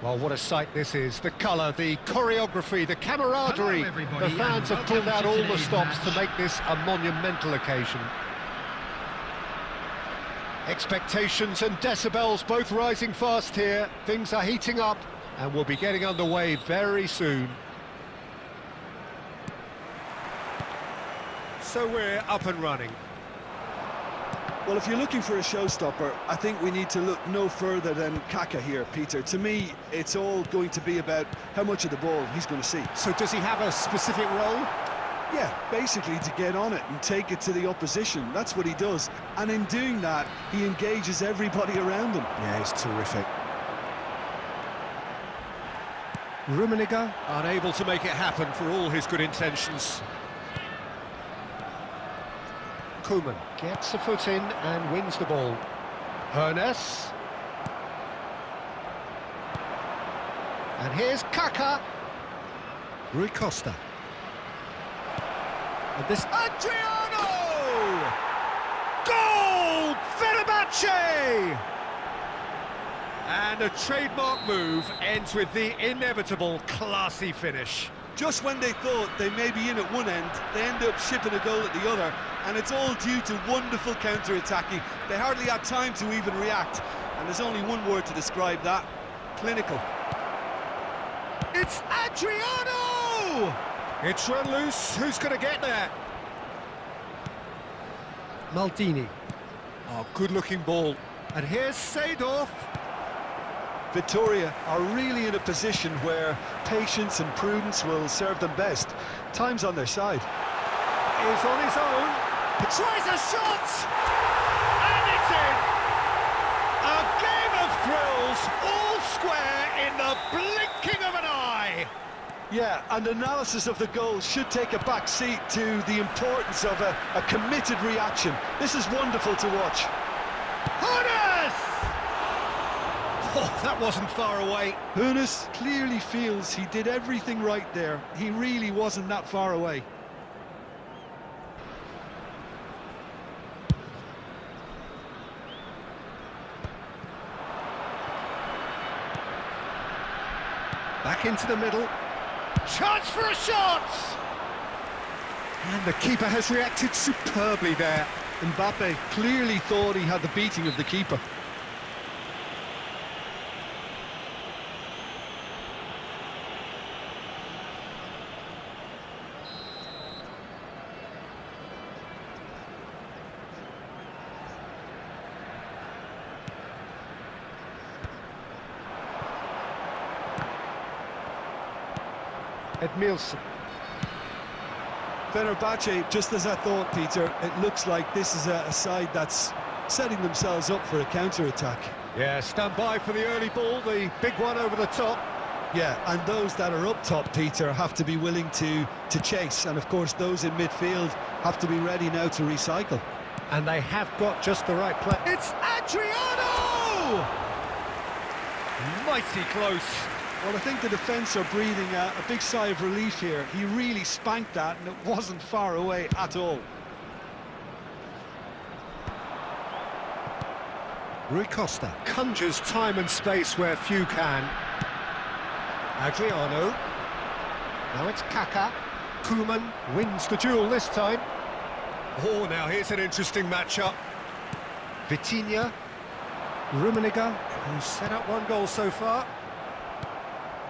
[SPEAKER 1] Well, what a sight this is. The colour, the choreography, the camaraderie.
[SPEAKER 3] Hello, everybody,
[SPEAKER 1] The fans
[SPEAKER 3] and
[SPEAKER 1] have pulled out
[SPEAKER 3] welcome to
[SPEAKER 1] all the
[SPEAKER 3] today's
[SPEAKER 1] stops
[SPEAKER 3] match.
[SPEAKER 1] to make this a monumental occasion. Expectations and decibels both rising fast here. Things are heating up and we'll be getting underway very soon. So we're up and running.
[SPEAKER 2] Well, if you're looking for a showstopper, I think we need to look no further than Kaka here, Peter. To me, it's all going to be about how much of the ball he's going to see.
[SPEAKER 1] So does he have a specific role?
[SPEAKER 2] Yeah, basically to get on it and take it to the opposition. That's what he does. And in doing that, he engages everybody around him.
[SPEAKER 1] Yeah, he's terrific. Rummenigge unable to make it happen for all his good intentions. Koeman gets a foot in and wins the ball. Hernes. And here's Kaka. Rui Costa. And this... Adriano! Goal! Fenerbahce! And a trademark move ends with the inevitable classy finish.
[SPEAKER 2] Just when they thought they may be in at one end, they end up shipping a goal at the other, and it's all due to wonderful counter-attacking. They hardly had time to even react, and there's only one word to describe that: clinical.
[SPEAKER 1] It's Adriano! It's run loose, who's going to get there? Maldini. Oh, good-looking ball. And here's Seedorf.
[SPEAKER 2] Victoria are really in a position where patience and prudence will serve them best. Time's on their side.
[SPEAKER 1] Is on his own. He tries a shot! And it's in! A game of thrills, all square in the blinking of an eye!
[SPEAKER 2] Yeah, and analysis of the goal should take a back seat to the importance of a committed reaction. This is wonderful to watch.
[SPEAKER 1] Hernes! Oh, that wasn't far away.
[SPEAKER 2] Hernes clearly feels he did everything right there. He really wasn't that far away.
[SPEAKER 1] Back into the middle. Chance for a shot! And the keeper has reacted superbly there.
[SPEAKER 2] Mbappe clearly thought he had the beating of the keeper.
[SPEAKER 1] Edmilson.
[SPEAKER 2] Fenerbahce, just as I thought, Peter, it looks like this is a side that's setting themselves up for a counter-attack.
[SPEAKER 1] Yeah, stand by for the early ball, the big one over the top.
[SPEAKER 2] Yeah, and those that are up top, Peter, have to be willing to chase, and of course those in midfield have to be ready now to recycle.
[SPEAKER 1] And they have got just the right play. It's Adriano! Mighty close.
[SPEAKER 2] Well, I think the defence are breathing a big sigh of relief here. He really spanked that, and it wasn't far away at all.
[SPEAKER 1] Rui Costa conjures time and space where few can. Adriano. Now it's Kaka. Koeman wins the duel this time. Oh, now here's an interesting matchup. Vitinha. Rummenigge, who's set up one goal so far.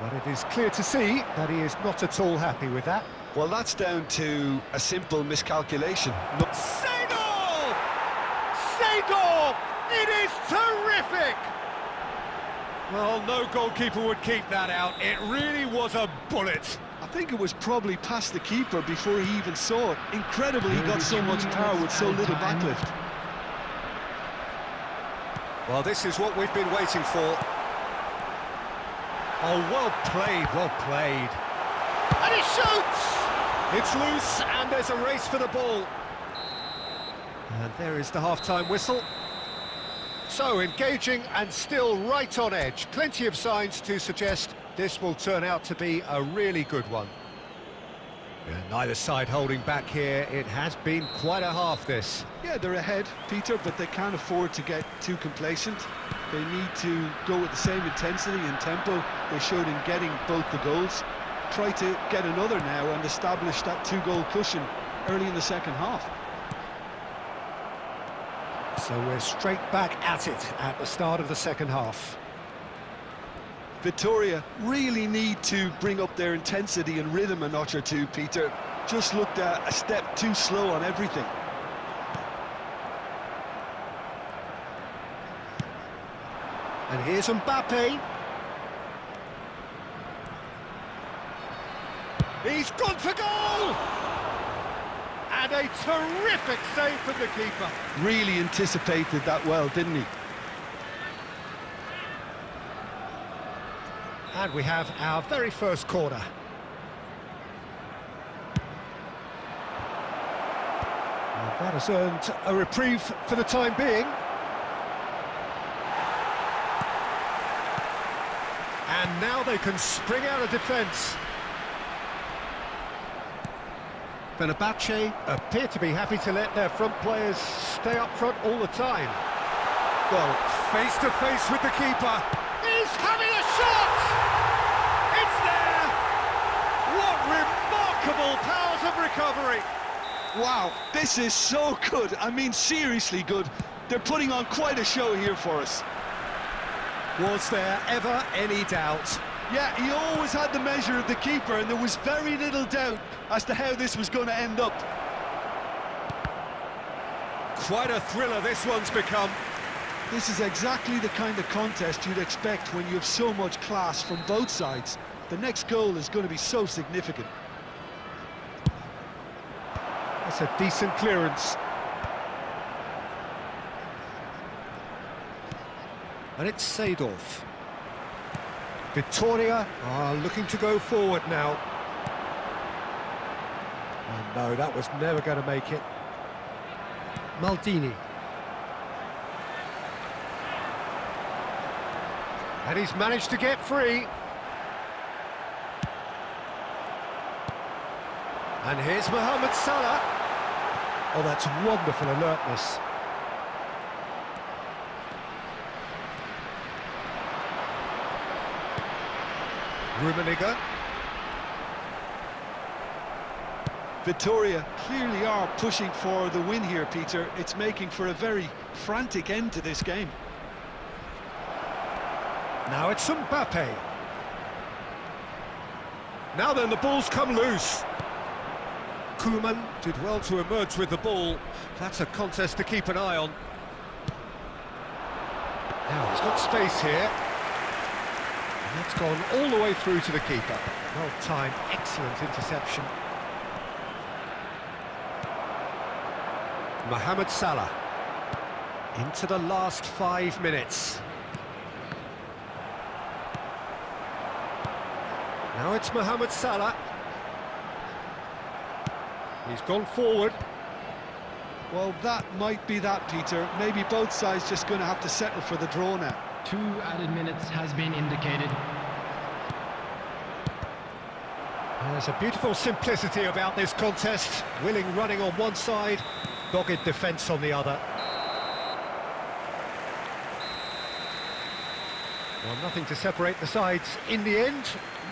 [SPEAKER 1] But it is clear to see that he is not at all happy with that.
[SPEAKER 2] Well, that's down to a simple miscalculation. Look,
[SPEAKER 1] Seedorf! Seedorf! It is terrific! Well, no goalkeeper would keep that out. It really was a bullet.
[SPEAKER 2] I think it was probably past the keeper before he even saw it. Incredible he got so much power with so little backlift.
[SPEAKER 1] Well, this is what we've been waiting for. Oh, well played, well played. And he shoots! It's loose, and there's a race for the ball. And there is the half-time whistle. So, engaging and still right on edge. Plenty of signs to suggest this will turn out to be a really good one. Yeah, neither side holding back here. It has been quite a half, this.
[SPEAKER 2] Yeah, they're ahead, Peter, but they can't afford to get too complacent. They need to go with the same intensity and tempo they showed in getting both the goals. Try to get another now and establish that two-goal cushion early in the second half.
[SPEAKER 1] So we're straight back at it at the start of the second half.
[SPEAKER 2] Victoria really need to bring up their intensity and rhythm a notch or two, Peter. Just looked a step too slow on everything.
[SPEAKER 1] And here's Mbappe. He's gone for goal! And a terrific save from the keeper.
[SPEAKER 2] Really anticipated that well, didn't he?
[SPEAKER 1] And we have our very first corner. And that has earned a reprieve for the time being. And now they can spring out of defence. Fenerbahce appear to be happy to let their front players stay up front all the time. Well, face to face with the keeper. He's having a shot! It's there! What remarkable powers of recovery!
[SPEAKER 2] Wow, this is so good. I mean, seriously good. They're putting on quite a show here for us.
[SPEAKER 1] Was there ever any doubt?
[SPEAKER 2] Yeah, he always had the measure of the keeper, and there was very little doubt as to how this was going to end up.
[SPEAKER 1] Quite a thriller this one's become.
[SPEAKER 2] This is exactly the kind of contest you'd expect when you have so much class from both sides. The next goal is going to be so significant.
[SPEAKER 1] That's a decent clearance. And it's Seedorf. Victoria are looking to go forward now. Oh no, that was never going to make it. Maldini. And he's managed to get free. And here's Mohamed Salah. Oh, that's wonderful alertness. Rummenigge.
[SPEAKER 2] Victoria clearly are pushing for the win here, Peter. It's making for a very frantic end to this game.
[SPEAKER 1] Now it's Mbappe. Now then, the ball's come loose. Koeman did well to emerge with the ball. That's a contest to keep an eye on. Now he's got space here. And that's gone all the way through to the keeper. Well timed, excellent interception. Mohamed Salah. Into the last 5 minutes. Now it's Mohamed Salah. He's gone forward.
[SPEAKER 2] Well, that might be that, Peter. Maybe both sides just going to have to settle for the draw now.
[SPEAKER 3] 2 added minutes has been indicated.
[SPEAKER 1] There's a beautiful simplicity about this contest. Willing running on one side, dogged defence on the other. Well, nothing to separate the sides in the end,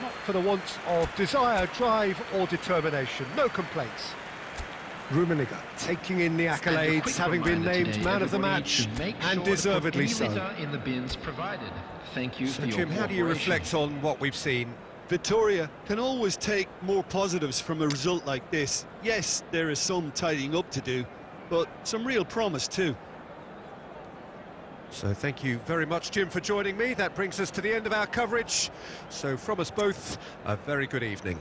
[SPEAKER 1] not for the want of desire, drive or determination. No complaints. Rummenigge taking in the accolades, having been named man of the match, and deservedly so.
[SPEAKER 3] In the bins provided. Thank you
[SPEAKER 1] So,
[SPEAKER 3] for your
[SPEAKER 1] Jim, how do you
[SPEAKER 3] cooperation.
[SPEAKER 1] reflect on what we've seen?
[SPEAKER 2] Victoria can always take more positives from a result like this. Yes, there is some tidying up to do, but some real promise too.
[SPEAKER 1] So thank you very much, Jim, for joining me. That brings us to the end of our coverage. So from us both, a very good evening.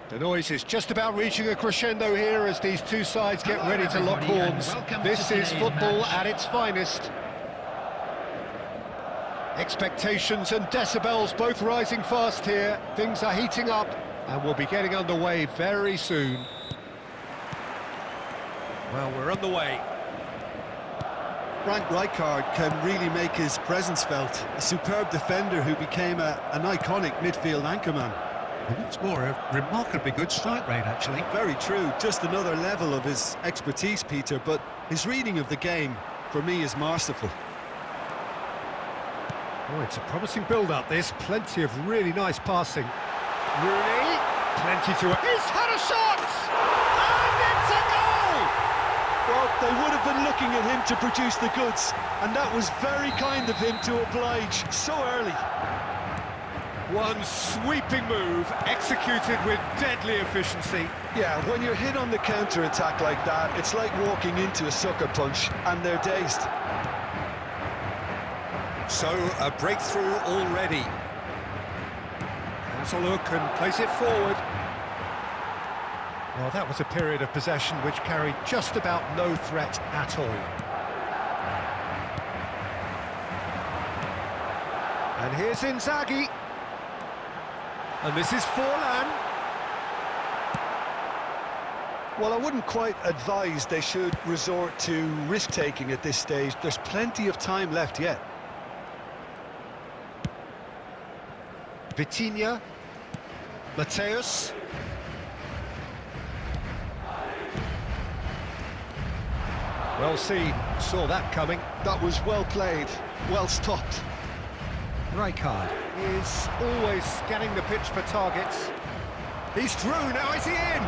[SPEAKER 1] The noise is just about reaching a crescendo here as these two sides get
[SPEAKER 3] Hello,
[SPEAKER 1] ready to lock
[SPEAKER 3] everybody, and
[SPEAKER 1] horns.
[SPEAKER 3] welcome
[SPEAKER 1] This
[SPEAKER 3] to
[SPEAKER 1] is
[SPEAKER 3] today's
[SPEAKER 1] football
[SPEAKER 3] match.
[SPEAKER 1] at its finest. Expectations and decibels both rising fast here. Things are heating up and we'll be getting underway very soon. Well, we're underway.
[SPEAKER 2] Frank Rijkaard can really make his presence felt. A superb defender who became an iconic midfield anchorman.
[SPEAKER 6] It's more a remarkably good strike rate, actually.
[SPEAKER 2] Very true, just another level of his expertise, Peter, but his reading of the game, for me, is masterful.
[SPEAKER 1] Oh, it's a promising build-up, this. Plenty of really nice passing. Rooney, plenty to... He's had a shot! And it's a goal!
[SPEAKER 2] Well, they would have been looking at him to produce the goods, and that was very kind of him to oblige so early.
[SPEAKER 1] One sweeping move, executed with deadly efficiency.
[SPEAKER 2] Yeah, when you're hit on the counter-attack like that, it's like walking into a sucker punch, and they're dazed.
[SPEAKER 1] So, a breakthrough already. Has a look and plays it forward. Well, that was a period of possession which carried just about no threat at all. And here's Inzaghi. And this is Forlan.
[SPEAKER 2] Well, I wouldn't quite advise they should resort to risk-taking at this stage. There's plenty of time left yet.
[SPEAKER 1] Vitinha. Mateus. Well seen, saw that coming.
[SPEAKER 2] That was well played, well stopped.
[SPEAKER 1] Rijkaard is always scanning the pitch for targets. He's through, now is he in?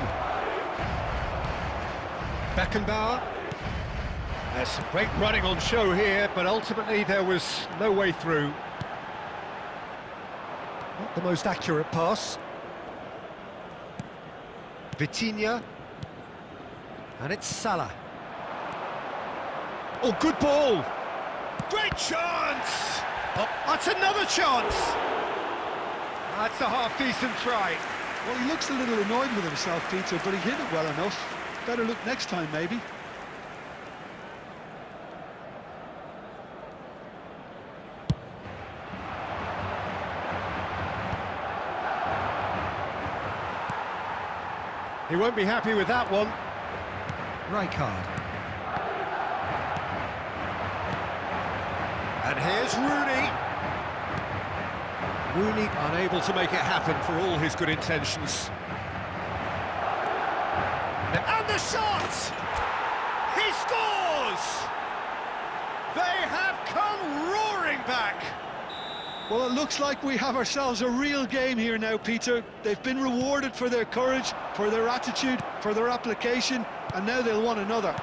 [SPEAKER 1] Beckenbauer. There's some great running on show here, but ultimately there was no way through. Not the most accurate pass. Vitinha. And it's Salah. Oh, good ball! Great chance! Oh, that's another chance! That's a half-decent try.
[SPEAKER 2] Well, he looks a little annoyed with himself, Peter, but he hit it well enough. Better look next time, maybe.
[SPEAKER 1] He won't be happy with that one. Rijkaard. And here's Rooney. Rooney unable to make it happen for all his good intentions. And the shot! He scores! They have come roaring back!
[SPEAKER 2] Well, it looks like we have ourselves a real game here now, Peter. They've been rewarded for their courage, for their attitude, for their application, and now they'll want another.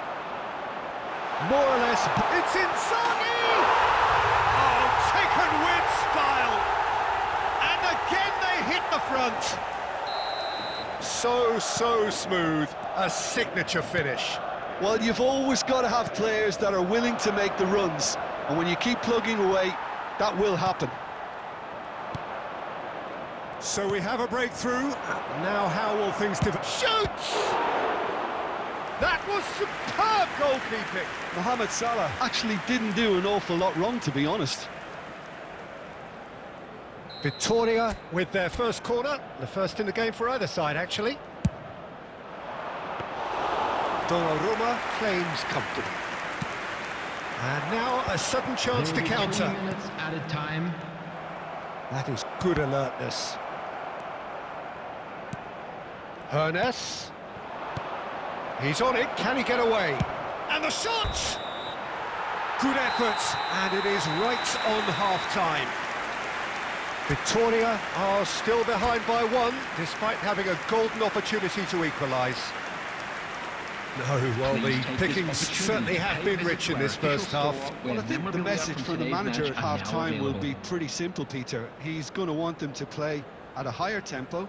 [SPEAKER 1] More or less, it's Inzaghi! Oh, taken with style! And again they hit the front! So smooth, a signature finish.
[SPEAKER 2] Well, you've always got to have players that are willing to make the runs, and when you keep plugging away, that will happen.
[SPEAKER 1] So we have a breakthrough. Now how will things develop? Shoots! That was superb goalkeeping.
[SPEAKER 2] Mohamed Salah actually didn't do an awful lot wrong, to be honest.
[SPEAKER 1] Victoria with their first corner, the first in the game for either side, actually. Donnarumma claims comfortably. And now a sudden chance to
[SPEAKER 3] There will be
[SPEAKER 1] counter.
[SPEAKER 3] 3 minutes added time.
[SPEAKER 1] That is good alertness. Ernest. He's on it, can he get away? And the shot! Good effort, and it is right on half-time. Victoria are still behind by 1, despite having a golden opportunity to equalise. No, well,
[SPEAKER 3] Please
[SPEAKER 1] the
[SPEAKER 3] take this
[SPEAKER 1] pickings
[SPEAKER 3] opportunity
[SPEAKER 1] certainly
[SPEAKER 3] to
[SPEAKER 1] have
[SPEAKER 3] pay
[SPEAKER 1] been
[SPEAKER 3] visit
[SPEAKER 1] rich
[SPEAKER 3] to
[SPEAKER 1] in
[SPEAKER 3] our
[SPEAKER 1] this
[SPEAKER 3] official
[SPEAKER 1] first half.
[SPEAKER 3] store,
[SPEAKER 2] Well,
[SPEAKER 3] where
[SPEAKER 2] I think the
[SPEAKER 3] memorabilia
[SPEAKER 2] message
[SPEAKER 3] from
[SPEAKER 2] from the
[SPEAKER 3] today's
[SPEAKER 2] manager
[SPEAKER 3] match
[SPEAKER 2] at
[SPEAKER 3] are now
[SPEAKER 2] half-time will be
[SPEAKER 3] available.
[SPEAKER 2] pretty simple, Peter. He's going to want them to play at a higher tempo,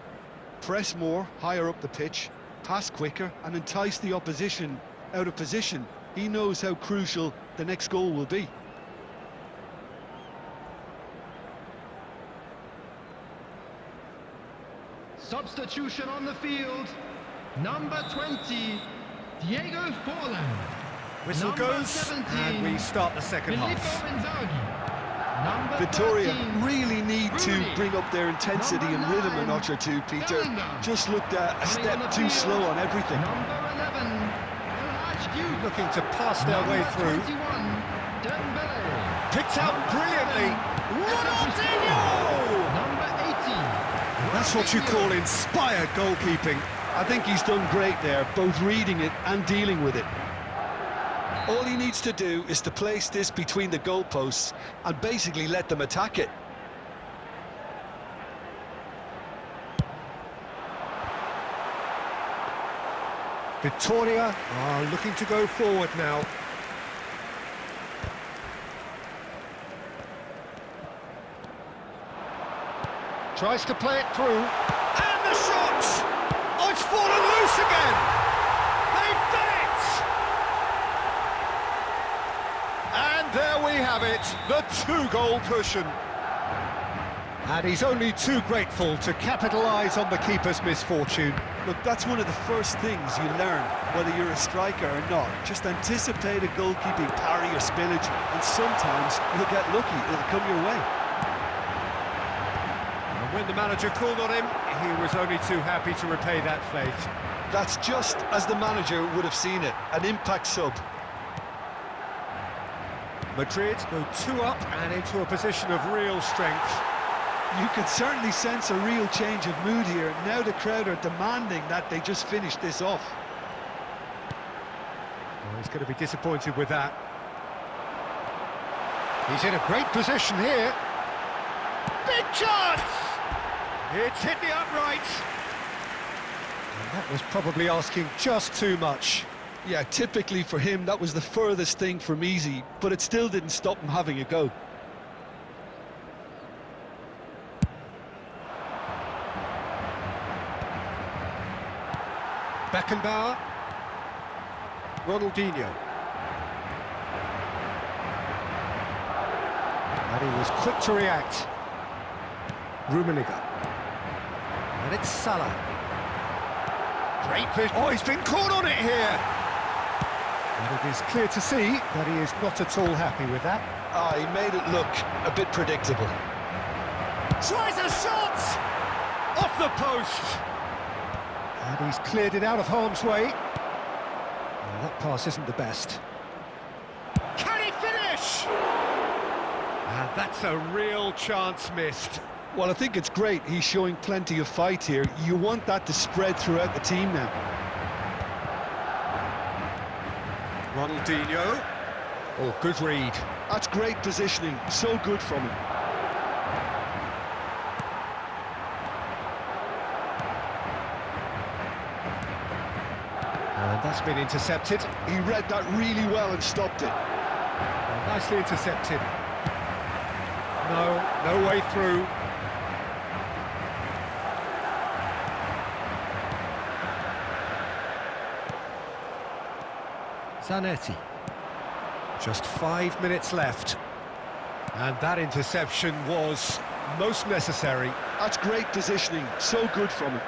[SPEAKER 2] press more, higher up the pitch, pass quicker, and entice the opposition out of position. He knows how crucial the next goal will be.
[SPEAKER 3] Substitution on the field. Number 20, Diego Forlan.
[SPEAKER 1] Whistle
[SPEAKER 3] Number
[SPEAKER 1] goes,
[SPEAKER 3] 17,
[SPEAKER 1] and we start the second
[SPEAKER 3] Filippo
[SPEAKER 1] half.
[SPEAKER 3] Inzaghi. Number
[SPEAKER 2] Victoria
[SPEAKER 3] 13,
[SPEAKER 2] really need to
[SPEAKER 3] Rooney.
[SPEAKER 2] bring up their intensity and
[SPEAKER 3] Number
[SPEAKER 2] rhythm a
[SPEAKER 3] 9,
[SPEAKER 2] notch or two, Peter.
[SPEAKER 3] Bellingham.
[SPEAKER 2] Just looked a
[SPEAKER 3] Coming on
[SPEAKER 2] step
[SPEAKER 3] the
[SPEAKER 2] too
[SPEAKER 3] field,
[SPEAKER 2] slow on everything.
[SPEAKER 3] Number 11, El Hadji Diouf.
[SPEAKER 1] Looking to pass their way
[SPEAKER 3] Number
[SPEAKER 1] through.
[SPEAKER 3] 21, Dembele.
[SPEAKER 1] Picked out brilliantly. Ronaldinho!
[SPEAKER 3] Number 18.
[SPEAKER 1] That's what you call inspired goalkeeping.
[SPEAKER 2] I think he's done great there, both reading it and dealing with it. All he needs to do is to place this between the goalposts and basically let them attack it.
[SPEAKER 1] Victoria are looking to go forward now. Tries to play it through. And the shot! Oh, it's fallen loose again! They've done it! And there we have it, the two-goal cushion. And he's only too grateful to capitalise on the keeper's misfortune.
[SPEAKER 2] Look, that's one of the first things you learn, whether you're a striker or not. Just anticipate a goalkeeping parry or spillage, and sometimes you'll get lucky, it'll come your way.
[SPEAKER 1] And when the manager called on him, he was only too happy to repay that faith.
[SPEAKER 2] That's just as the manager would have seen it, an impact sub.
[SPEAKER 1] Madrid go 2 up and into a position of real strength.
[SPEAKER 2] You can certainly sense a real change of mood here. Now the crowd are demanding that they just finish this off.
[SPEAKER 1] Well, he's going to be disappointed with that. He's in a great position here. Big chance! It's hit the upright. And that was probably asking just too much.
[SPEAKER 2] Yeah, typically for him, that was the furthest thing from easy, but it still didn't stop him having a go.
[SPEAKER 1] Beckenbauer. Ronaldinho. And he was quick to react. Rummenigge. And it's Salah. Great fish. Oh, he's been caught on it here. And it is clear to see that he is not at all happy with that.
[SPEAKER 2] Ah, he made it look a bit predictable.
[SPEAKER 1] Tries a shot! Off the post! And he's cleared it out of harm's way. Well, that pass isn't the best. Can he finish? And that's a real chance missed.
[SPEAKER 2] Well, I think it's great. He's showing plenty of fight here. You want that to spread throughout the team now.
[SPEAKER 1] Ronaldinho. Oh, good read.
[SPEAKER 2] That's great positioning. So good from him.
[SPEAKER 1] And that's been intercepted.
[SPEAKER 2] He read that really well and stopped it.
[SPEAKER 1] Well, nicely intercepted. No way through. Zanetti. Just 5 minutes left. And that interception was most necessary.
[SPEAKER 2] That's great positioning. So good from him.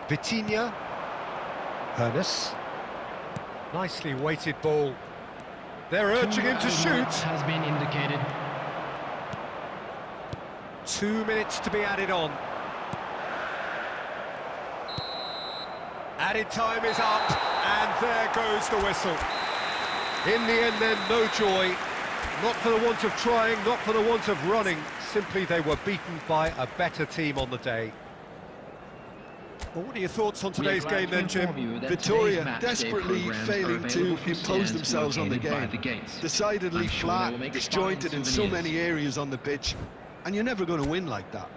[SPEAKER 1] Vitinha. Hernes. Nicely weighted ball. They're urging him to shoot.
[SPEAKER 3] Has been indicated.
[SPEAKER 1] 2 minutes to be added on. Added time is up, and there goes the whistle. In the end then, no joy. Not for the want of trying, not for the want of running. Simply they were beaten by a better team on the day. Well, what are your thoughts on today's game then, Jim?
[SPEAKER 2] Victoria desperately failing to impose themselves on the game. Decidedly flat, disjointed in so many areas on the pitch. And you're never going to win like that.